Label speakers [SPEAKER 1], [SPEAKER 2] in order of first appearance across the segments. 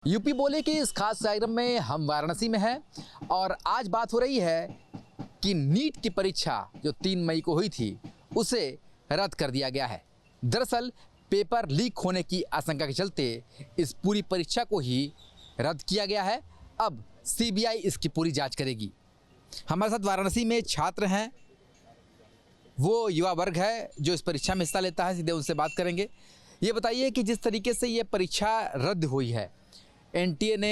[SPEAKER 1] UP बोले के इस खास कार्यक्रम में हम वाराणसी में हैं और आज बात हो रही है कि नीट की परीक्षा जो 3 मई को हुई थी उसे रद्द कर दिया गया है। दरअसल पेपर लीक होने की आशंका के चलते इस पूरी परीक्षा को ही रद्द किया गया है। अब सीबीआई इसकी पूरी जांच करेगी। हमारे साथ वाराणसी में छात्र हैं, वो युवा वर्ग है जो इस परीक्षा में हिस्सा लेता है। सीधे उनसे बात करेंगे। ये बताइए कि जिस तरीके से ये परीक्षा रद्द हुई है, एनटीए ने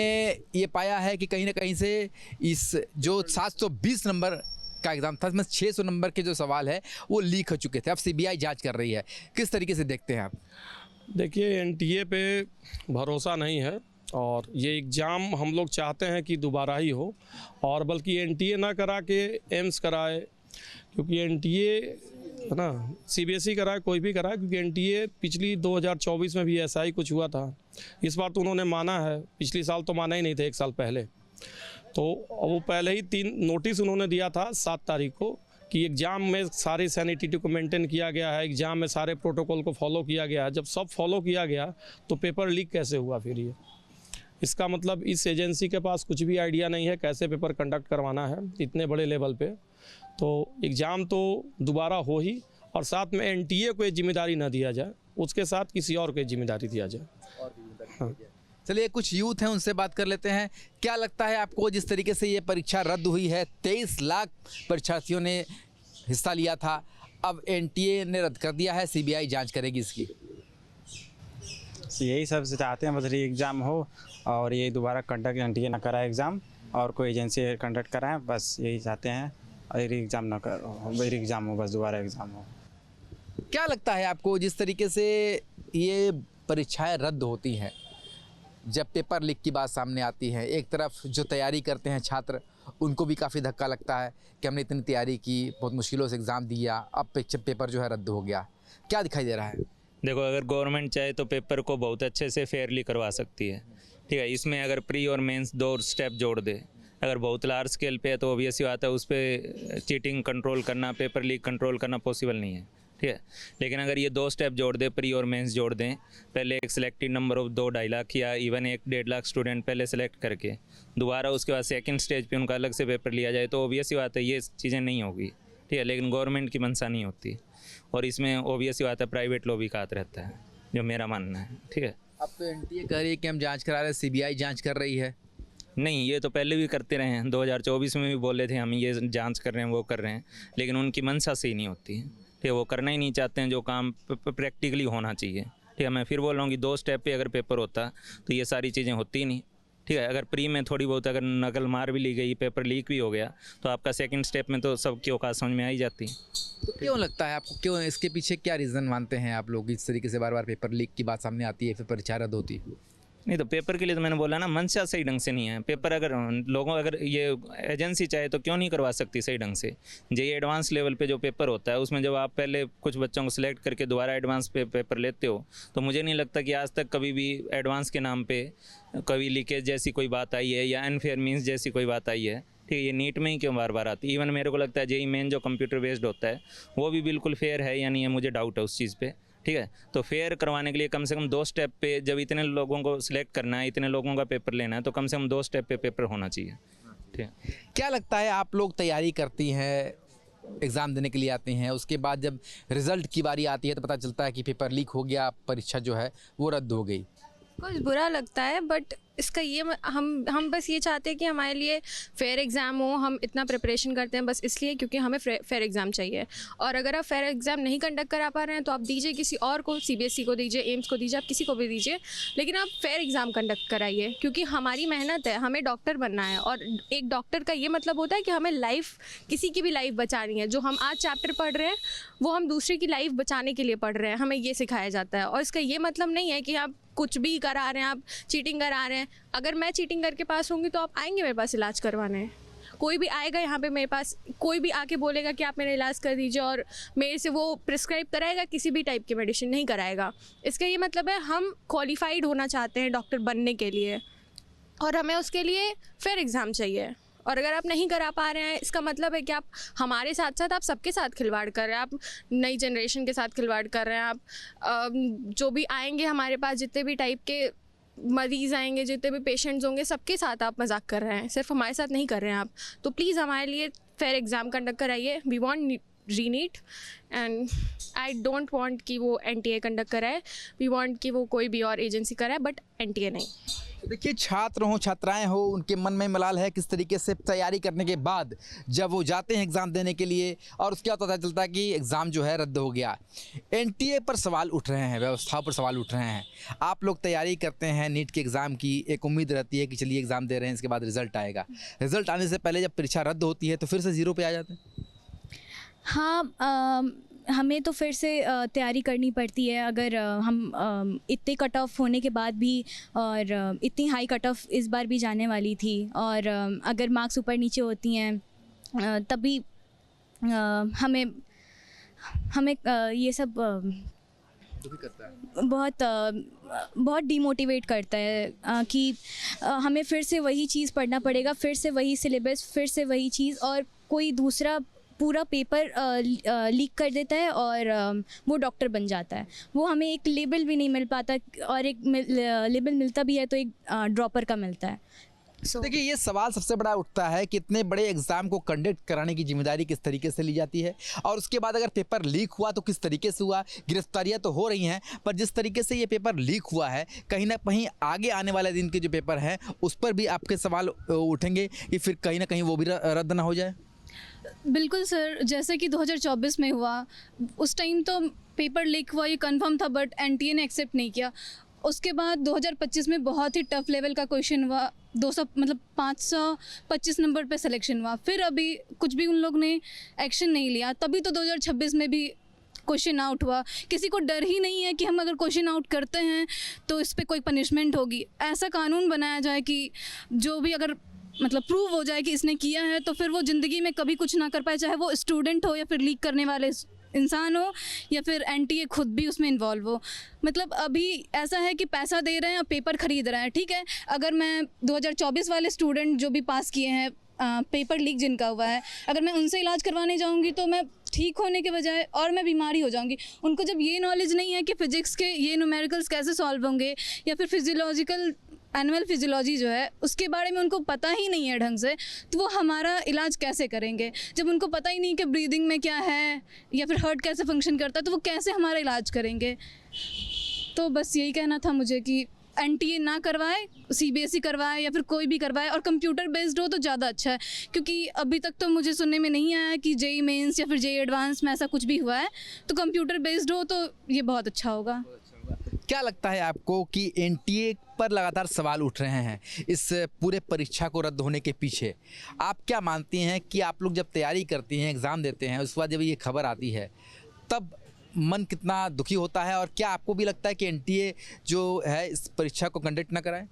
[SPEAKER 1] ये पाया है कि कहीं ना कहीं से इस जो 720 नंबर का एग्ज़ाम था, इसमें 600 नंबर के जो सवाल है वो लीक हो चुके थे। अब सीबीआई जांच कर रही है। किस तरीके से देखते हैं आप?
[SPEAKER 2] देखिए, एनटीए पे भरोसा नहीं है और ये एग्ज़ाम हम लोग चाहते हैं कि दोबारा ही हो, और बल्कि एनटीए ना करा के एम्स कराए, क्योंकि एनटीए है ना, सीबीएसई कराए, कोई भी कराए, क्योंकि एनटीए पिछली 2024 में भी ऐसा ही कुछ हुआ था। इस बार तो उन्होंने माना है, पिछली साल तो माना ही नहीं था, 1 साल पहले। तो वो पहले ही 3 नोटिस उन्होंने दिया था 7 तारीख को कि एग्ज़ाम में सारी सैनिटिटी को मेंटेन किया गया है, एग्ज़ाम में सारे प्रोटोकॉल को फॉलो किया गया है। जब सब फॉलो किया गया तो पेपर लीक कैसे हुआ? फिर ये इसका मतलब इस एजेंसी के पास कुछ भी आइडिया नहीं है कैसे पेपर कंडक्ट करवाना है इतने बड़े लेवल पे। तो एग्ज़ाम तो दोबारा हो ही, और साथ में एनटीए को ये जिम्मेदारी ना दिया जाए, उसके साथ किसी और को जिम्मेदारी दिया जाए। हाँ।
[SPEAKER 1] चलिए, कुछ यूथ हैं, उनसे बात कर लेते हैं। क्या लगता है आपको, जिस तरीके से ये परीक्षा रद्द हुई है, 23 लाख परीक्षार्थियों ने हिस्सा लिया था, अब एनटीए ने रद्द कर दिया है, सीबीआई जांच करेगी इसकी?
[SPEAKER 3] यही सब चाहते हैं, बस री एग्ज़ाम हो और ये दोबारा कंडक्ट एनटीए ना कराए एग्ज़ाम, और कोई एजेंसी कंडक्ट कराएं, बस यही चाहते हैं। और री एग्ज़ाम ना करो, री एग्ज़ाम हो, बस दोबारा एग्ज़ाम हो।
[SPEAKER 1] क्या लगता है आपको, जिस तरीके से ये परीक्षाएं रद्द होती हैं, जब पेपर लीक की बात सामने आती है, एक तरफ जो तैयारी करते हैं छात्र, उनको भी काफ़ी धक्का लगता है कि हमने इतनी तैयारी की, बहुत मुश्किलों से एग्ज़ाम दिया, अब पेपर जो है रद्द हो गया। क्या दिखाई दे रहा है?
[SPEAKER 4] देखो, अगर गवर्नमेंट चाहे तो पेपर को बहुत अच्छे से फेयरली करवा सकती है, ठीक है। इसमें अगर प्री और मेंस 2 स्टेप जोड़ दे, अगर बहुत लार्ज स्केल पे है तो ऑब्वियस ही बात है, उस पर चीटिंग कंट्रोल करना, पेपर लीक कंट्रोल करना पॉसिबल नहीं है, ठीक है। लेकिन अगर ये 2 स्टेप जोड़ दे, प्री और मेंस जोड़ दें, पहले एक सिलेक्टेड नंबर ऑफ 2-2.5 लाख या इवन 1-1.5 लाख स्टूडेंट पहले सेलेक्ट करके दोबारा उसके बाद सेकंड स्टेज पे उनका अलग से पेपर लिया जाए, तो ऑब्वियस ही बात है ये चीज़ें नहीं होगी, ठीक है। लेकिन गवर्नमेंट की मंशा नहीं होती, और इसमें ऑब्वियस ही बात है प्राइवेट लॉबी का हाथ रहता है, जो मेरा मानना है, ठीक है।
[SPEAKER 1] अब तो एनटीए कह रही है कि हम जांच करा रहे हैं, सीबीआई जांच कर रही है।
[SPEAKER 4] नहीं, ये तो पहले भी करते रहे हैं, 2024 में भी बोले थे हम ये जांच कर रहे हैं, वो कर रहे हैं, लेकिन उनकी मंशा से ही नहीं होती है, ठीक है। वो करना ही नहीं चाहते हैं जो काम प्रैक्टिकली होना चाहिए, ठीक है। मैं फिर बोल रहा हूँ कि 2 स्टेप पे अगर पेपर होता तो ये सारी चीज़ें होती नहीं, ठीक है। अगर प्री में थोड़ी बहुत अगर नकल मार भी ली गई, पेपर लीक भी हो गया, तो आपका सेकंड स्टेप में तो सबकी औकात समझ में आ ही जाती।
[SPEAKER 1] तो क्यों लगता है आपको, क्यों इसके पीछे क्या रीज़न मानते हैं आप लोग? इस तरीके से बार बार पेपर लीक की बात सामने आती है, फिर परीक्षा रद्द होती है।
[SPEAKER 4] नहीं, तो पेपर के लिए तो मैंने बोला ना, मंशा सही ढंग से नहीं है। पेपर अगर लोगों, अगर ये एजेंसी चाहे तो क्यों नहीं करवा सकती सही ढंग से? ये एडवांस लेवल पे जो पेपर होता है, उसमें जब आप पहले कुछ बच्चों को सिलेक्ट करके दोबारा एडवांस पे पेपर लेते हो, तो मुझे नहीं लगता कि आज तक कभी भी एडवांस के नाम पे कभी लीकेज जैसी कोई बात आई है या अनफेयर मीन्स जैसी कोई बात आई है, ठीक है। ये नीट में ही क्यों बार बार आती है? इवन मेरे को लगता है जेईई मेन जो कंप्यूटर बेस्ड होता है वो भी बिल्कुल फेयर है या नहीं है, मुझे डाउट है उस चीज़ पे, ठीक है। तो फेयर करवाने के लिए कम से कम 2 स्टेप पे, जब इतने लोगों को सिलेक्ट करना है, इतने लोगों का पेपर लेना है, तो कम से कम 2 स्टेप पे पेपर होना चाहिए, ठीक है।
[SPEAKER 1] क्या लगता है, आप लोग तैयारी करती हैं, एग्ज़ाम देने के लिए आते हैं, उसके बाद जब रिज़ल्ट की बारी आती है तो पता चलता है कि पेपर लीक हो गया, परीक्षा जो है वो रद्द हो गई?
[SPEAKER 5] कुछ बुरा लगता है, बट इसका ये हम बस ये चाहते हैं कि हमारे लिए फेयर एग्ज़ाम हो। हम इतना प्रिपरेशन करते हैं बस इसलिए क्योंकि हमें फेयर एग्ज़ाम चाहिए, और अगर आप फेयर एग्ज़ाम नहीं कंडक्ट करा पा रहे हैं तो आप दीजिए किसी और को, सीबीएसई को दीजिए, एम्स को दीजिए, आप किसी को भी दीजिए, लेकिन आप फेयर एग्ज़ाम कंडक्ट कराइए, क्योंकि हमारी मेहनत है, हमें डॉक्टर बनना है, और एक डॉक्टर का ये मतलब होता है कि हमें लाइफ, किसी की भी लाइफ बचानी है। जो हम आज चैप्टर पढ़ रहे हैं वो हम दूसरे की लाइफ बचाने के लिए पढ़ रहे हैं, हमें ये सिखाया जाता है। और इसका ये मतलब नहीं है कि आप कुछ भी करा रहे हैं, आप चीटिंग करा रहे हैं। अगर मैं चीटिंग करके पास होंगी तो आप आएंगे मेरे पास इलाज करवाने? कोई भी आएगा यहाँ पे मेरे पास, कोई भी आके बोलेगा कि आप मेरा इलाज कर दीजिए और मेरे से वो प्रिस्क्राइब कराएगा किसी भी टाइप की मेडिसिन? नहीं कराएगा। इसका ये मतलब है हम क्वालिफाइड होना चाहते हैं डॉक्टर बनने के लिए, और हमें उसके लिए फेयर एग्ज़ाम चाहिए। और अगर आप नहीं करा पा रहे हैं, इसका मतलब है कि आप हमारे साथ साथ आप सबके साथ खिलवाड़ कर रहे हैं, आप नई जनरेशन के साथ खिलवाड़ कर रहे हैं, आप जो भी आएंगे हमारे पास, जितने भी टाइप के मरीज़ आएंगे, जितने भी पेशेंट्स होंगे, सबके साथ आप मजाक कर रहे हैं, सिर्फ हमारे साथ नहीं कर रहे हैं आप। तो प्लीज़ हमारे लिए फेयर एग्ज़ाम कंडक्ट कराइए। We want reNEET and I don't want कि वो NTA कंडक्ट कराए, वी वांट कि वो कोई भी और एजेंसी कराए, बट NTA नहीं।
[SPEAKER 1] तो देखिए, छात्र हो छात्राएं हो, उनके मन में मलाल है किस तरीके से तैयारी करने के बाद जब वो जाते हैं एग्ज़ाम देने के लिए और उसके बाद पता चलता है कि एग्ज़ाम जो है रद्द हो गया। NTA पर सवाल उठ रहे हैं, व्यवस्थाओं पर सवाल उठ रहे हैं। आप लोग तैयारी करते हैं नीट के एग्ज़ाम की, एक उम्मीद रहती है कि चलिए एग्ज़ाम दे रहे हैं, इसके बाद रिज़ल्ट आएगा। रिज़ल्ट आने से पहले जब परीक्षा रद्द होती है तो फिर से ज़ीरो पे आ जाते हैं।
[SPEAKER 6] हाँ, हमें तो फिर से तैयारी करनी पड़ती है। अगर हम इतने कट ऑफ होने के बाद भी, और इतनी हाई कट ऑफ इस बार भी जाने वाली थी, और अगर मार्क्स ऊपर नीचे होती हैं तभी हमें ये सब बहुत डीमोटिवेट करता है कि हमें फिर से वही चीज़ पढ़ना पड़ेगा, फिर से वही सिलेबस, फिर से वही चीज़, और कोई दूसरा पूरा पेपर लीक कर देता है और वो डॉक्टर बन जाता है। वो हमें एक लेबल भी नहीं मिल पाता, और एक लेबल मिलता भी है तो एक ड्रॉपर का मिलता है।
[SPEAKER 1] देखिए, ये सवाल सबसे बड़ा उठता है कि इतने बड़े एग्ज़ाम को कंडक्ट कराने की जिम्मेदारी किस तरीके से ली जाती है, और उसके बाद अगर पेपर लीक हुआ तो किस तरीके से हुआ। गिरफ्तारियां तो हो रही हैं, पर जिस तरीके से ये पेपर लीक हुआ है, कहीं ना कहीं आगे आने वाले दिन के जो पेपर हैं उस पर भी आपके सवाल उठेंगे कि फिर कहीं ना कहीं वो भी रद्द ना हो जाए।
[SPEAKER 7] बिल्कुल सर, जैसे कि 2024 में हुआ, उस टाइम तो पेपर लीक हुआ ये कंफर्म था, बट NTA ने एक्सेप्ट नहीं किया। उसके बाद 2025 में बहुत ही टफ लेवल का क्वेश्चन हुआ, 525 नंबर पे सिलेक्शन हुआ। फिर अभी कुछ भी उन लोग ने एक्शन नहीं लिया, तभी तो 2026 में भी क्वेश्चन आउट हुआ। किसी को डर ही नहीं है कि हम अगर क्वेश्चन आउट करते हैं तो इस पर कोई पनिशमेंट होगी। ऐसा कानून बनाया जाए कि जो भी अगर प्रूव हो जाए कि इसने किया है, तो फिर वो ज़िंदगी में कभी कुछ ना कर पाए, चाहे वो स्टूडेंट हो या फिर लीक करने वाले इंसान हो या फिर NTA खुद भी उसमें इन्वॉल्व हो। अभी ऐसा है कि पैसा दे रहे हैं और पेपर ख़रीद रहे हैं। ठीक है, अगर मैं 2024 वाले स्टूडेंट जो भी पास किए हैं, पेपर लीक जिनका हुआ है, अगर मैं उनसे इलाज करवाने जाऊंगी तो मैं ठीक होने के बजाय और मैं बीमारी हो जाऊंगी। उनको जब ये नॉलेज नहीं है कि फ़िज़िक्स के ये न्यूमेरिकल्स कैसे सॉल्व होंगे, या फिर फिजियोलॉजिकल एनिमल फिजियोलॉजी जो है उसके बारे में उनको पता ही नहीं है ढंग से, तो वो हमारा इलाज कैसे करेंगे? जब उनको पता ही नहीं कि ब्रीदिंग में क्या है या फिर हार्ट कैसे फंक्शन करता है, तो वो कैसे हमारा इलाज करेंगे? तो बस यही कहना था मुझे कि NTA ना करवाए, CBSE करवाए या फिर कोई भी करवाए, और कंप्यूटर बेस्ड हो तो ज़्यादा अच्छा है, क्योंकि अभी तक तो मुझे सुनने में नहीं आया कि JEE मेंस या फिर JEE एडवांस में ऐसा कुछ भी हुआ है। तो कंप्यूटर बेस्ड हो तो ये बहुत अच्छा होगा।
[SPEAKER 1] क्या लगता है आपको कि NTA पर लगातार सवाल उठ रहे हैं इस पूरे परीक्षा को रद्द होने के पीछे? आप क्या मानती हैं कि आप लोग जब तैयारी करती हैं, एग्ज़ाम देते हैं, उसके बाद जब ये खबर आती है तब मन कितना दुखी होता है, और क्या आपको भी लगता है कि NTA जो है इस परीक्षा को कंडक्ट ना कराए?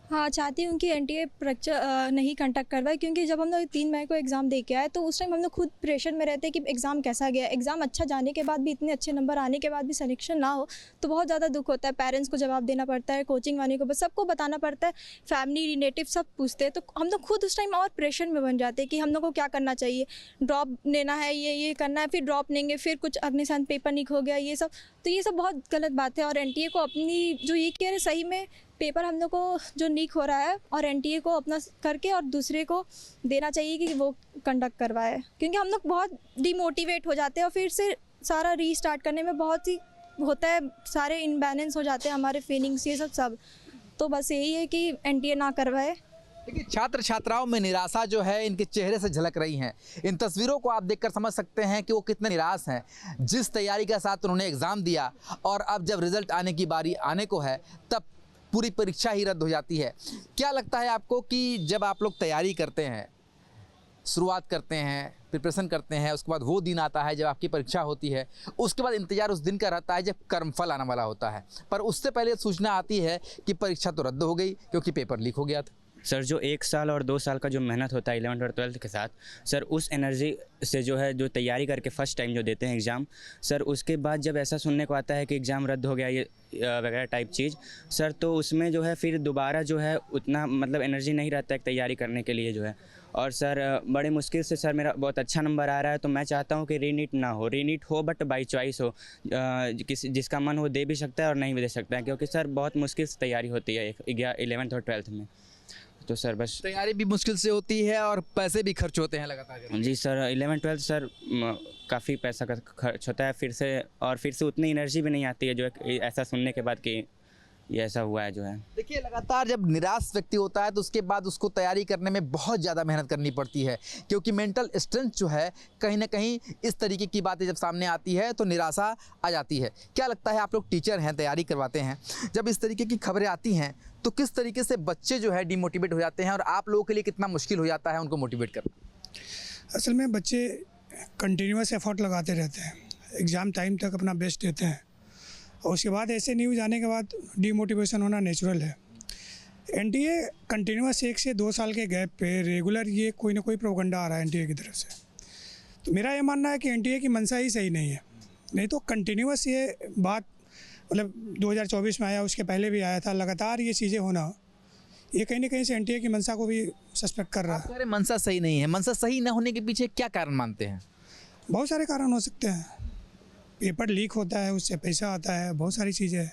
[SPEAKER 8] हाँ, चाहती हूँ कि NTA परीक्षा नहीं कंडक्ट करवाए, क्योंकि जब हम लोग 3 मई को एग्ज़ाम दे के आए तो उस टाइम हम लोग खुद प्रेशर में रहते हैं कि एग्ज़ाम कैसा गया। एग्ज़ाम अच्छा जाने के बाद भी, इतने अच्छे नंबर आने के बाद भी सिलेक्शन ना हो तो बहुत ज़्यादा दुख होता है। पेरेंट्स को जवाब देना पड़ता है, कोचिंग वाले को, सबको बताना पड़ता है, फैमिली रिलेटिव सब पूछते हैं, तो हम लोग खुद उस टाइम और प्रेशर में बन जाते हैं कि हम लोग को क्या करना चाहिए, ड्रॉप लेना है, ये करना है, फिर ड्रॉप लेंगे, फिर कुछ अग्निशान पेपर लीक हो गया, ये सब। तो ये सब बहुत गलत बात है, और NTA को अपनी जो ये कह रहे सही में पेपर हम लोग को जो लीक हो रहा है, और NTA को अपना करके और दूसरे को देना चाहिए कि वो कंडक्ट करवाए, क्योंकि हम लोग बहुत डिमोटिवेट हो जाते हैं और फिर से सारा रीस्टार्ट करने में बहुत ही होता है, सारे इनबैलेंस हो जाते हैं हमारे फीलिंग्स, ये सब। तो बस यही है कि NTA ना करवाए।
[SPEAKER 1] देखिए, छात्र छात्राओं में निराशा जो है इनके चेहरे से झलक रही हैं। इन तस्वीरों को आप देखकर समझ सकते हैं कि वो कितने निराश हैं। जिस तैयारी के साथ उन्होंने एग्ज़ाम दिया, और अब जब रिज़ल्ट आने की बारी आने को है तब पूरी परीक्षा ही रद्द हो जाती है। क्या लगता है आपको कि जब आप लोग तैयारी करते हैं, शुरुआत करते हैं, प्रिपरेशन करते हैं, उसके बाद वो दिन आता है जब आपकी परीक्षा होती है, उसके बाद इंतज़ार उस दिन का रहता है जब कर्मफल आने वाला होता है, पर उससे पहले सूचना आती है कि परीक्षा तो रद्द हो गई क्योंकि पेपर लीक हो गया था?
[SPEAKER 9] सर जो 1 साल और 2 साल का जो मेहनत होता है 11th और 12th के साथ, सर उस एनर्जी से जो है जो तैयारी करके फ़र्स्ट टाइम जो देते हैं एग्ज़ाम, सर उसके बाद जब ऐसा सुनने को आता है कि एग्ज़ाम रद्द हो गया ये वगैरह टाइप चीज़, सर तो उसमें जो है फिर दोबारा जो है उतना मतलब एनर्जी नहीं रहता है तैयारी करने के लिए जो है। और सर बड़े मुश्किल से सर मेरा बहुत अच्छा नंबर आ रहा है, तो मैं चाहता हूँ कि रीनीट ना हो, रीनीट हो बट बाई चॉइस हो, जिसका मन हो दे भी सकता है और नहीं भी दे सकता है, क्योंकि सर बहुत मुश्किल से तैयारी होती है 11th और 12th में। तो सर बस
[SPEAKER 1] तैयारी भी मुश्किल से होती है और पैसे भी खर्च होते हैं लगातार।
[SPEAKER 9] जी सर 11th 12th सर काफ़ी पैसा का खर्च होता है, फिर से उतनी एनर्जी भी नहीं आती है जो ऐसा सुनने के बाद कि ये ऐसा हुआ है जो है।
[SPEAKER 1] देखिए लगातार जब निराश व्यक्ति होता है तो उसके बाद उसको तैयारी करने में बहुत ज़्यादा मेहनत करनी पड़ती है, क्योंकि मेंटल स्ट्रेंथ जो है कहीं ना कहीं इस तरीके की बातें जब सामने आती है तो निराशा आ जाती है। क्या लगता है, आप लोग टीचर हैं, तैयारी करवाते हैं, जब इस तरीके की खबरें आती हैं तो किस तरीके से बच्चे जो है डिमोटिवेट हो जाते हैं और आप लोगों के लिए कितना मुश्किल हो जाता है उनको मोटिवेट करना?
[SPEAKER 10] असल में बच्चे कंटिन्यूस एफर्ट लगाते रहते हैं, एग्ज़ाम टाइम तक अपना बेस्ट देते हैं और उसके बाद ऐसे न्यूज़ आने के बाद डीमोटिवेशन होना नेचुरल है। एनटीए कंटिन्यूस 1 से 2 साल के गैप पे रेगुलर ये कोई ना कोई प्रोपगंडा आ रहा है एनटीए की तरफ से। तो मेरा ये मानना है कि एनटीए की मंशा ही सही नहीं है, नहीं तो कंटिन्यूस ये बात मतलब 2024 में आया, उसके पहले भी आया था, लगातार ये चीज़ें होना ये कहीं ना कहीं से एनटीए की मंशा को भी सस्पेक्ट कर रहा है।
[SPEAKER 1] अरे मंशा सही नहीं है, मंशा सही न होने के पीछे क्या कारण मानते हैं?
[SPEAKER 10] बहुत सारे कारण हो सकते हैं, पेपर लीक होता है, उससे पैसा आता है, बहुत सारी चीज़ें हैं।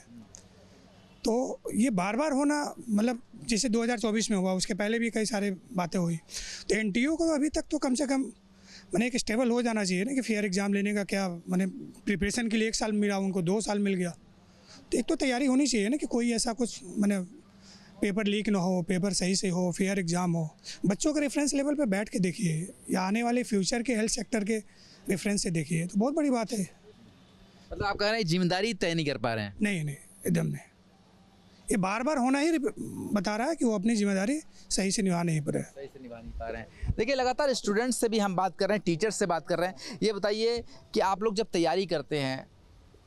[SPEAKER 10] तो ये बार बार होना मतलब जैसे 2024 में हुआ, उसके पहले भी कई सारे बातें हुई। तो एनटीयू को अभी तक तो कम से कम मैंने एक स्टेबल हो जाना चाहिए ना कि फेयर एग्ज़ाम लेने का क्या मैंने प्रिपरेशन के लिए 1 साल मिला, उनको 2 साल मिल गया। तो एक तो तैयारी होनी चाहिए ना कि कोई ऐसा कुछ मैंने पेपर लीक ना हो, पेपर सही से हो, फेयर एग्ज़ाम हो। बच्चों के रेफरेंस लेवल पे बैठ के देखिए या आने वाले फ्यूचर के हेल्थ सेक्टर के रेफरेंस से देखिए, तो बहुत बड़ी बात है।
[SPEAKER 1] मतलब आप कह रहे हैं जिम्मेदारी तय नहीं कर पा रहे हैं?
[SPEAKER 10] नहीं एकदम नहीं, ये बार बार होना ही बता रहा है कि वो अपनी जिम्मेदारी सही से निभा नहीं पा रहे हैं।
[SPEAKER 1] देखिए लगातार स्टूडेंट्स से भी हम बात कर रहे हैं, टीचर्स से बात कर रहे हैं। ये बताइए कि आप लोग जब तैयारी करते हैं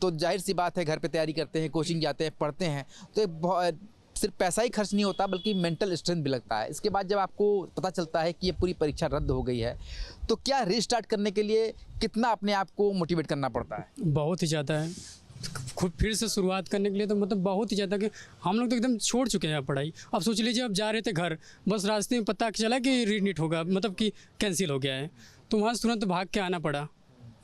[SPEAKER 1] तो जाहिर सी बात है घर पे तैयारी करते हैं, कोचिंग जाते हैं, पढ़ते हैं, तो सिर्फ पैसा ही खर्च नहीं होता बल्कि मेंटल स्ट्रेंथ भी लगता है। इसके बाद जब आपको पता चलता है कि ये पूरी परीक्षा रद्द हो गई है तो क्या रीस्टार्ट करने के लिए कितना अपने आप को मोटिवेट करना पड़ता है?
[SPEAKER 11] बहुत ही ज़्यादा है, खुद फिर से शुरुआत करने के लिए तो मतलब बहुत ही ज़्यादा कि हम लोग तो एकदम छोड़ चुके हैं पढ़ाई। अब सोच लीजिए अब जा रहे थे घर, बस रास्ते में पता चला कि रीनीट होगा, मतलब कि कैंसिल हो गया है, तो वहाँ से तुरंत भाग के आना पड़ा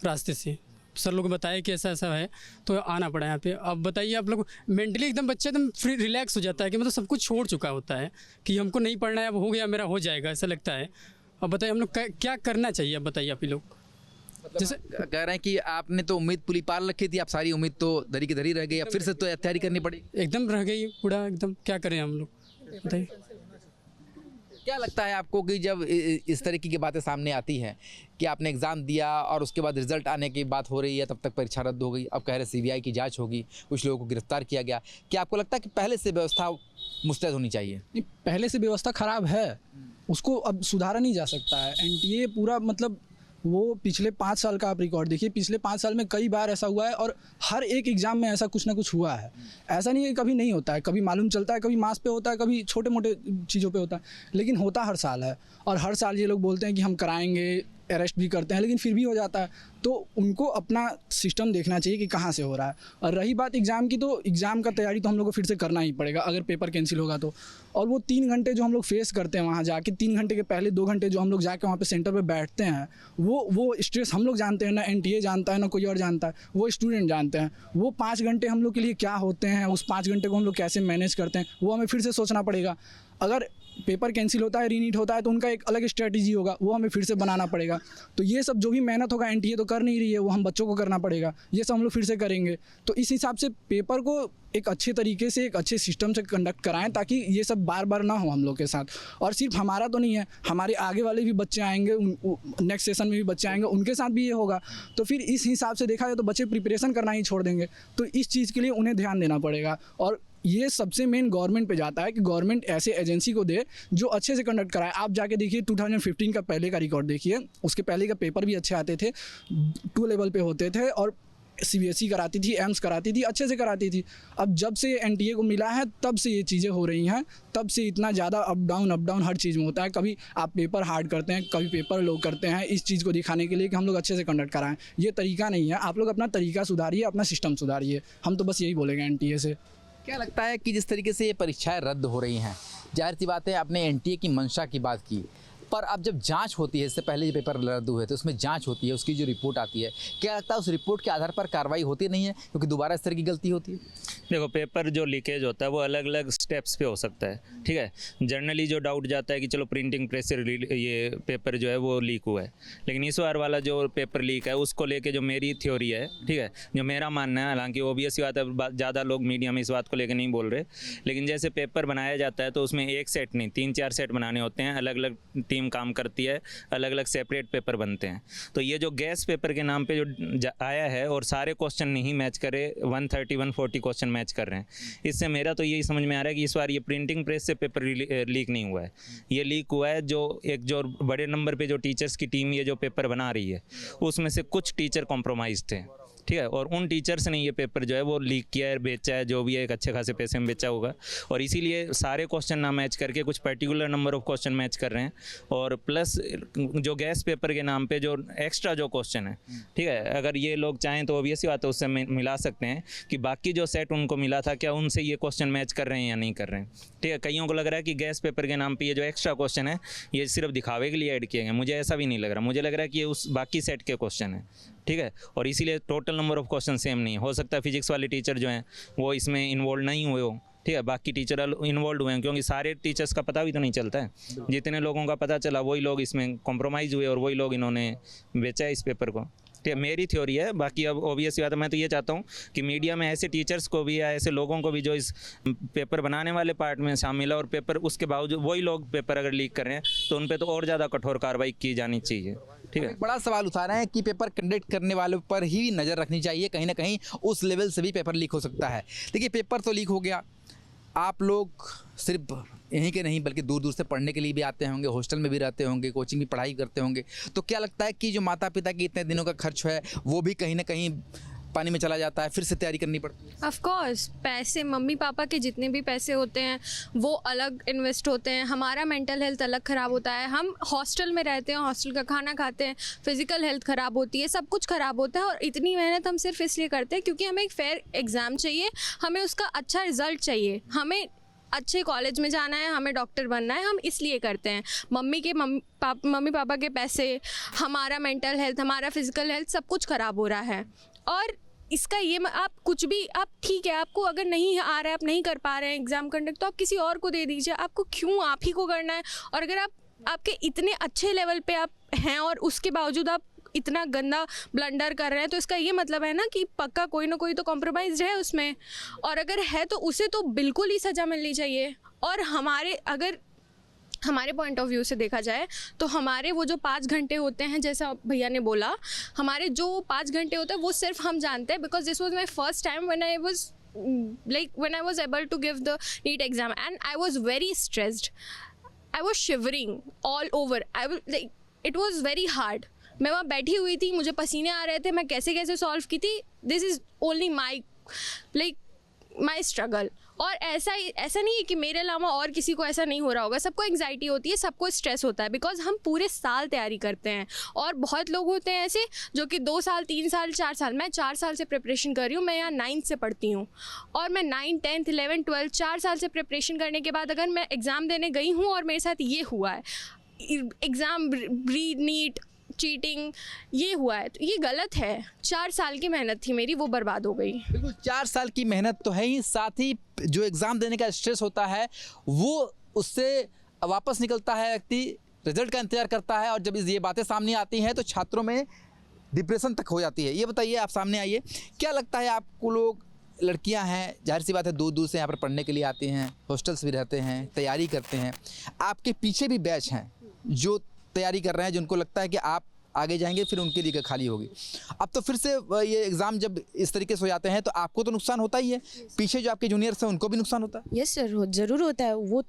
[SPEAKER 11] रास्ते से। सर लोग बताया कि ऐसा ऐसा है तो आना पड़ा यहाँ पे। अब बताइए आप लोग मेंटली एकदम बच्चा एकदम फ्री रिलैक्स हो जाता है कि मतलब सब कुछ छोड़ चुका होता है कि हमको नहीं पढ़ना है, अब हो गया मेरा, हो जाएगा ऐसा लगता है। अब बताइए हम लोग क्या करना चाहिए, अब बताइए आप ही लोग।
[SPEAKER 1] जैसे कह रहे हैं कि आपने तो उम्मीद पूरी पाल रखी थी, अब सारी उम्मीद तो धरी की धरी रह गई, अब फिर से तो तैयारी करनी पड़ी।
[SPEAKER 11] एकदम रह गई पूरा एकदम, क्या करें हम लोग बताइए।
[SPEAKER 1] क्या लगता है आपको कि जब इस तरीके की बातें सामने आती हैं कि आपने एग्ज़ाम दिया और उसके बाद रिजल्ट आने की बात हो रही है, तब तक परीक्षा रद्द हो गई, अब कह रहे सीबीआई की जांच होगी, कुछ लोगों को गिरफ्तार किया गया, क्या आपको लगता है कि पहले से व्यवस्था मुस्तैद होनी चाहिए?
[SPEAKER 12] नहीं, पहले से व्यवस्था ख़राब है, उसको अब सुधारा नहीं जा सकता है। एनटीए पूरा मतलब वो पिछले 5 साल का आप रिकॉर्ड देखिए, पिछले 5 साल में कई बार ऐसा हुआ है और हर एक एग्ज़ाम में ऐसा कुछ ना कुछ हुआ है। ऐसा नहीं है कभी नहीं होता है, कभी मालूम चलता है, कभी मास पे होता है, कभी छोटे मोटे चीज़ों पे होता है, लेकिन होता हर साल है। और हर साल ये लोग बोलते हैं कि हम कराएंगे, अरेस्ट भी करते हैं, लेकिन फिर भी हो जाता है। तो उनको अपना सिस्टम देखना चाहिए कि कहाँ से हो रहा है। और रही बात एग्ज़ाम की, तो एग्ज़ाम का तैयारी तो हम लोग को फिर से करना ही पड़ेगा अगर पेपर कैंसिल होगा तो। और वो 3 घंटे जो हम लोग फेस करते हैं वहाँ जाके, 3 घंटे के पहले 2 घंटे जो हम लोग जाके वहाँ पे सेंटर पे बैठते हैं, वो स्ट्रेस हम लोग जानते हैं ना, एनटीए जानता है ना कोई और जानता है, वो स्टूडेंट जानते हैं। वो 5 घंटे हम लोग के लिए क्या होते हैं, उस 5 घंटे को हम लोग कैसे मैनेज करते हैं, वो हमें फिर से सोचना पड़ेगा। अगर पेपर कैंसिल होता है, रीनीट होता है, तो उनका एक अलग स्ट्रेटजी होगा, वो हमें फिर से बनाना पड़ेगा। तो ये सब जो भी मेहनत होगा एनटीए तो कर नहीं रही है, वो हम बच्चों को करना पड़ेगा, ये सब हम लोग फिर से करेंगे। तो इस हिसाब से पेपर को एक अच्छे तरीके से, एक अच्छे सिस्टम से कंडक्ट कराएं ताकि ये सब बार बार ना हो हम लोग के साथ। और सिर्फ हमारा तो नहीं है, हमारे आगे वाले भी बच्चे आएंगे, नेक्स्ट सेशन में भी बच्चे आएंगे, उनके साथ भी ये होगा। तो फिर इस हिसाब से देखा जाए तो बच्चे प्रिपरेशन करना ही छोड़ देंगे। तो इस चीज़ के लिए उन्हें ध्यान देना पड़ेगा और ये सबसे मेन गवर्नमेंट पे जाता है कि गवर्नमेंट ऐसे एजेंसी को दे जो अच्छे से कंडक्ट कराए। आप जाके देखिए 2015 का पहले का रिकॉर्ड देखिए, उसके पहले का पेपर भी अच्छे आते थे, 2 लेवल पे होते थे और CBSE कराती थी, एम्स कराती थी, अच्छे से कराती थी। अब जब से NTA को मिला है तब से ये चीज़ें हो रही हैं, तब से इतना ज़्यादा अप डाउन हर चीज़ में होता है। कभी आप पेपर हार्ड करते हैं, कभी पेपर लो करते हैं, इस चीज़ को दिखाने के लिए कि हम लोग अच्छे से कंडक्ट कराएं। ये तरीका नहीं है। आप लोग अपना तरीका सुधारिए, अपना सिस्टम सुधारिए। हम तो बस यही बोलेंगे NTA से।
[SPEAKER 1] क्या लगता है कि जिस तरीके से ये परीक्षाएं रद्द हो रही हैं, जाहिर सी बात है आपने NTA की मंशा की बात की, पर अब जब जांच होती है, इससे पहले जो पेपर रद्द हुए थे उसमें जांच होती है, उसकी जो रिपोर्ट आती है, क्या लगता है उस रिपोर्ट के आधार पर कार्रवाई होती नहीं है क्योंकि दोबारा इस तरह की गलती होती है?
[SPEAKER 4] देखो, पेपर जो लीकेज होता है वो अलग अलग स्टेप्स पे हो सकता है, ठीक है। जनरली जो डाउट जाता है कि चलो प्रिंटिंग प्रेस से ये पेपर जो है वो लीक हुआ है, लेकिन इस बार वाला जो पेपर लीक है उसको लेके जो मेरी थ्योरी है, ठीक है, जो मेरा मानना है, हालांकि ओबियस बात है ज़्यादा लोग मीडिया में इस बात को लेकर नहीं बोल रहे, लेकिन जैसे पेपर बनाया जाता है तो उसमें एक सेट नहीं 3-4 सेट बनाने होते हैं, अलग अलग टीम काम करती है, अलग अलग सेपरेट पेपर बनते हैं। तो ये जो गैस पेपर के नाम पे जो आया है और सारे क्वेश्चन नहीं मैच करे, 130-140 क्वेश्चन मैच कर रहे हैं, इससे मेरा तो यही समझ में आ रहा है कि इस बार ये प्रिंटिंग प्रेस से पेपर लीक नहीं हुआ है। ये लीक हुआ है जो बड़े नंबर पे जो टीचर्स की टीम ये जो पेपर बना रही है उसमें से कुछ टीचर कॉम्प्रोमाइज थे, ठीक है, और उन टीचर्स ने ये पेपर जो है वो लीक किया है, बेचा है, जो भी है एक अच्छे खासे पैसे में बेचा होगा, और इसीलिए सारे क्वेश्चन ना मैच करके कुछ particular number of question match कर रहे हैं, और प्लस जो गैस पेपर के नाम पे जो एक्स्ट्रा जो क्वेश्चन है, ठीक है, अगर ये लोग चाहें तो ऑब्वियस बात है उससे मिला सकते हैं कि बाकी जो सेट उनको मिला था क्या उनसे ये क्वेश्चन मैच कर रहे हैं या नहीं कर रहे हैं, ठीक है। कईयों को लग रहा है कि गैस पेपर के नाम पर ये जो एक्स्ट्रा क्वेश्चन है ये सिर्फ दिखावे के लिए ऐड किए गए, मुझे ऐसा भी नहीं लग रहा, मुझे लग रहा है कि ये उस बाकी सेट के क्वेश्चन है, ठीक है, और इसीलिए total number of question same नहीं है। हो सकता है फिजिक्स वाले टीचर जो हैं वो इसमें इन्वॉल्व नहीं हुए हो, ठीक है, बाकी टीचर इन्वॉल्व हुए हैं, क्योंकि सारे टीचर्स का पता भी तो नहीं चलता है, जितने लोगों का पता चला वही लोग इसमें कॉम्प्रोमाइज़ हुए और वही लोग इन्होंने बेचा है इस पेपर को, ठीक है। मेरी थ्योरी है, बाकी अब ऑब्वियस बात है, मैं तो ये चाहता हूँ कि मीडिया में ऐसे टीचर्स को भी या ऐसे लोगों को भी जो इस पेपर बनाने वाले पार्ट में शामिल है और पेपर उसके बावजूद वही लोग पेपर अगर लीक कर रहे हैं तो उन पर तो और ज़्यादा कठोर कार्रवाई की जानी चाहिए, ठीक है।
[SPEAKER 1] एक बड़ा सवाल उठा रहे हैं कि पेपर कंडक्ट करने वालों पर ही नज़र रखनी चाहिए, कहीं ना कहीं उस लेवल से भी पेपर लीक हो सकता है। देखिए, पेपर तो लीक हो गया, आप लोग सिर्फ यहीं के नहीं बल्कि दूर दूर से पढ़ने के लिए भी आते होंगे, हॉस्टल में भी रहते होंगे, कोचिंग भी पढ़ाई करते होंगे, तो क्या लगता है कि जो माता पिता की इतने दिनों का खर्च है वो भी कहीं ना कहीं पानी में चला जाता है, फिर से तैयारी करनी पड़ती है?
[SPEAKER 5] ऑफ कोर्स, पैसे मम्मी पापा के जितने भी पैसे होते हैं वो अलग इन्वेस्ट होते हैं, हमारा मेंटल हेल्थ अलग ख़राब होता है, हम हॉस्टल में रहते हैं, हॉस्टल का खाना खाते हैं, फिज़िकल हेल्थ ख़राब होती है, सब कुछ ख़राब होता है, और इतनी मेहनत हम सिर्फ इसलिए करते हैं क्योंकि हमें एक फेयर एग्ज़ाम चाहिए, हमें उसका अच्छा रिज़ल्ट चाहिए, हमें अच्छे कॉलेज में जाना है, हमें डॉक्टर बनना है, हम इसलिए करते हैं। मम्मी पापा के पैसे, हमारा मेंटल हेल्थ, हमारा फिज़िकल हेल्थ सब कुछ ख़राब हो रहा है। और इसका ये आप कुछ भी, आप ठीक है, आपको अगर नहीं आ रहा है, आप नहीं कर पा रहे हैं एग्ज़ाम कंडक्ट, तो आप किसी और को दे दीजिए, आपको क्यों आप ही को करना है? और अगर आपके इतने अच्छे लेवल पे आप हैं और उसके बावजूद आप इतना गंदा ब्लंडर कर रहे हैं, तो इसका ये मतलब है ना कि पक्का कोई ना कोई तो कॉम्प्रोमाइज़ है उसमें, और अगर है तो उसे तो बिल्कुल ही सज़ा मिलनी चाहिए। और हमारे पॉइंट ऑफ व्यू से देखा जाए तो हमारे वो जो 5 घंटे होते हैं, जैसा भैया ने बोला, हमारे जो 5 घंटे होते हैं वो सिर्फ हम जानते हैं, because this was my first time when I was able to give the NEET exam and I was very stressed, I was shivering all over, it was very hard। मैं वहाँ बैठी हुई थी, मुझे पसीने आ रहे थे, मैं कैसे कैसे सॉल्व की थी, this is only my struggle. और ऐसा नहीं है कि मेरे अलावा और किसी को ऐसा नहीं हो रहा होगा, सबको एंग्जाइटी होती है, सबको स्ट्रेस होता है, बिकॉज हम पूरे साल तैयारी करते हैं। और बहुत लोग होते हैं ऐसे जो कि 2 साल 3 साल 4 साल, मैं 4 साल से प्रिपरेशन कर रही हूँ, मैं यहाँ 9th से पढ़ती हूँ, और मैं 9th 10th 11th 12th 4 साल से प्रिपरेशन करने के बाद अगर मैं एग्ज़ाम देने गई हूँ और मेरे साथ ये हुआ है, एग्ज़ाम नीट चीटिंग ये हुआ है, तो ये गलत है। 4 साल की मेहनत थी मेरी, वो बर्बाद हो गई।
[SPEAKER 1] बिल्कुल, 4 साल की मेहनत तो है ही, साथ ही जो एग्ज़ाम देने का स्ट्रेस होता है वो उससे वापस निकलता है, व्यक्ति रिजल्ट का इंतजार करता है, और जब ये बातें सामने आती हैं तो छात्रों में डिप्रेशन तक हो जाती है। ये बताइए, आप सामने आइए, क्या लगता है आपको, लोग लड़कियां हैं, जाहिर सी बात है दूर दूर से यहाँ पर पढ़ने के लिए आती हैं, हॉस्टल्स भी रहते हैं, तैयारी करते हैं, आपके पीछे भी बैच हैं जो तैयारी कर रहे हैं, जिनको लगता है कि आगे जाएंगे, फिर उनके लिए खाली होगी। अब तो फिर से ये एग्ज़ाम जब इस तरीके से हो जाते हैं तो आपको तो नुकसान होता ही है, पीछे जो आपके जूनियर्स हैं उनको भी नुकसान होता है।
[SPEAKER 13] यस सर, ज़रूर होता है। वो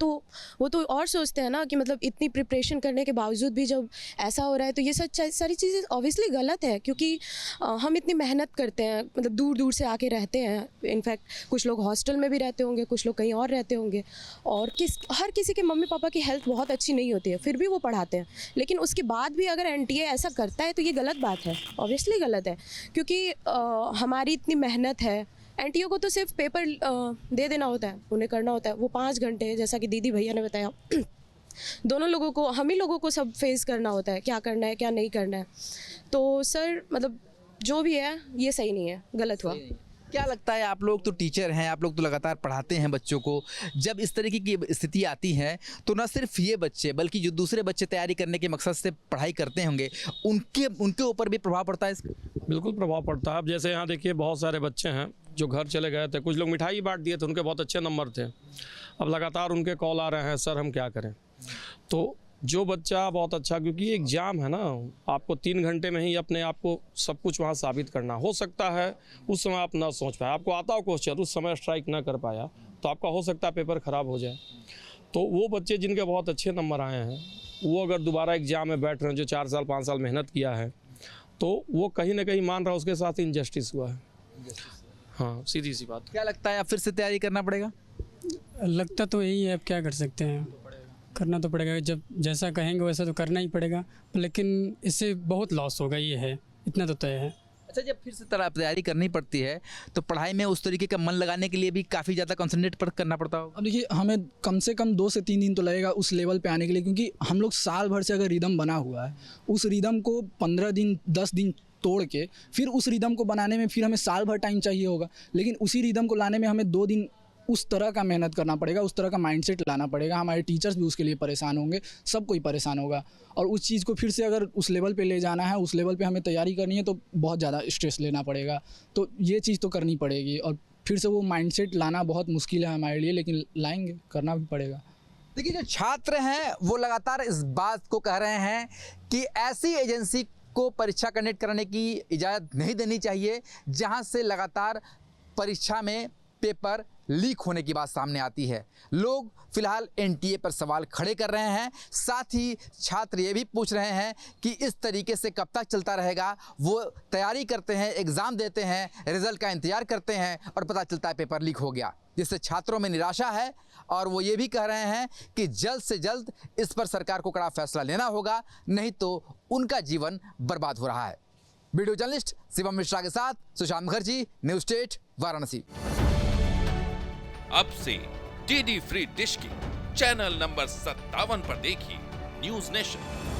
[SPEAKER 13] तो और सोचते हैं ना कि मतलब इतनी प्रिपरेशन करने के बावजूद भी जब ऐसा हो रहा है तो ये सारी चीज़ें ऑब्वियसली गलत है, क्योंकि हम इतनी मेहनत करते हैं, मतलब दूर दूर से आके रहते हैं। इनफैक्ट कुछ लोग हॉस्टल में भी रहते होंगे, कुछ लोग कहीं और रहते होंगे, और हर किसी के मम्मी पापा की हेल्थ बहुत अच्छी नहीं होती है, फिर भी वो पढ़ाते हैं। लेकिन उसके बाद भी अगर एनटीए ऐसा करता है तो ये गलत बात है, ऑब्वियसली गलत है, क्योंकि हमारी इतनी मेहनत है। एनटीए को तो सिर्फ पेपर दे देना होता है, उन्हें करना होता है वो 5 घंटे, जैसा कि दीदी भैया ने बताया दोनों लोगों को, हम ही लोगों को सब फेस करना होता है, क्या करना है क्या नहीं करना है। तो सर मतलब जो भी है ये सही नहीं है, गलत हुआ।
[SPEAKER 1] क्या लगता है, आप लोग तो टीचर हैं, आप लोग तो लगातार पढ़ाते हैं बच्चों को, जब इस तरीके की स्थिति आती है तो न सिर्फ ये बच्चे बल्कि जो दूसरे बच्चे तैयारी करने के मकसद से पढ़ाई करते होंगे उनके ऊपर भी प्रभाव पड़ता है इसका?
[SPEAKER 2] बिल्कुल प्रभाव पड़ता है। अब जैसे यहाँ देखिए बहुत सारे बच्चे हैं जो घर चले गए थे, कुछ लोग मिठाई बांट दिए थे, उनके बहुत अच्छे नंबर थे, अब लगातार उनके कॉल आ रहे हैं सर हम क्या करें। तो जो बच्चा बहुत अच्छा, क्योंकि एग्ज़ाम है ना, आपको 3 घंटे में ही अपने आप को सब कुछ वहाँ साबित करना। हो सकता है उस समय आप ना सोच पाए, आपको आता हो क्वेश्चन, उस समय स्ट्राइक ना कर पाया तो आपका हो सकता है पेपर ख़राब हो जाए। तो वो बच्चे जिनके बहुत अच्छे नंबर आए हैं वो अगर दोबारा एग्ज़ाम में बैठ रहे हैं, जो 4 साल 5 साल मेहनत किया है, तो वो कहीं ना कहीं मान रहा है उसके साथ इनजस्टिस हुआ है। हाँ, सीधी सी बात।
[SPEAKER 1] क्या लगता है अब फिर से तैयारी करना पड़ेगा?
[SPEAKER 11] लगता तो यही है, अब क्या कर सकते हैं, करना तो पड़ेगा, जब जैसा कहेंगे वैसा तो करना ही पड़ेगा, लेकिन इससे बहुत लॉस होगा, ये है, इतना तो तय है।
[SPEAKER 1] अच्छा, जब फिर से तैयारी करनी पड़ती है तो पढ़ाई में उस तरीके का मन लगाने के लिए भी काफ़ी ज़्यादा कंसंट्रेट करना पड़ता होगा।
[SPEAKER 12] अब देखिए हमें कम से कम 2 से 3 दिन तो लगेगा उस लेवल पे आने के लिए, क्योंकि हम लोग साल भर से अगर रिदम बना हुआ है, उस रिदम को 15 दिन 10 दिन तोड़ के फिर उस रिदम को बनाने में फिर हमें साल भर टाइम चाहिए होगा। लेकिन उसी रिदम को लाने में हमें 2 दिन उस तरह का मेहनत करना पड़ेगा, उस तरह का माइंडसेट लाना पड़ेगा। हमारे टीचर्स भी उसके लिए परेशान होंगे, सब कोई परेशान होगा, और उस चीज़ को फिर से अगर उस लेवल पे ले जाना है, उस लेवल पे हमें तैयारी करनी है तो बहुत ज़्यादा स्ट्रेस लेना पड़ेगा। तो ये चीज़ तो करनी पड़ेगी, और फिर से वो माइंडसेट लाना बहुत मुश्किल है हमारे लिए, लेकिन लाएंगे, करना भी पड़ेगा।
[SPEAKER 1] देखिए, जो छात्र हैं वो लगातार इस बात को कह रहे हैं कि ऐसी एजेंसी को परीक्षा कंडक्ट कराने की इजाज़त नहीं देनी चाहिए जहां से लगातार परीक्षा में पेपर लीक होने की बात सामने आती है। लोग फिलहाल एनटीए पर सवाल खड़े कर रहे हैं, साथ ही छात्र ये भी पूछ रहे हैं कि इस तरीके से कब तक चलता रहेगा। वो तैयारी करते हैं, एग्ज़ाम देते हैं, रिजल्ट का इंतज़ार करते हैं और पता चलता है पेपर लीक हो गया, जिससे छात्रों में निराशा है। और वो ये भी कह रहे हैं कि जल्द से जल्द इस पर सरकार को कड़ा फैसला लेना होगा, नहीं तो उनका जीवन बर्बाद हो रहा है। वीडियो जर्नलिस्ट शिवम मिश्रा के साथ सुशांत मुखर्जी, न्यूज़ स्टेट, वाराणसी।
[SPEAKER 14] अब से डीडी फ्री डिश के चैनल नंबर 57 पर देखिए न्यूज़ नेशन।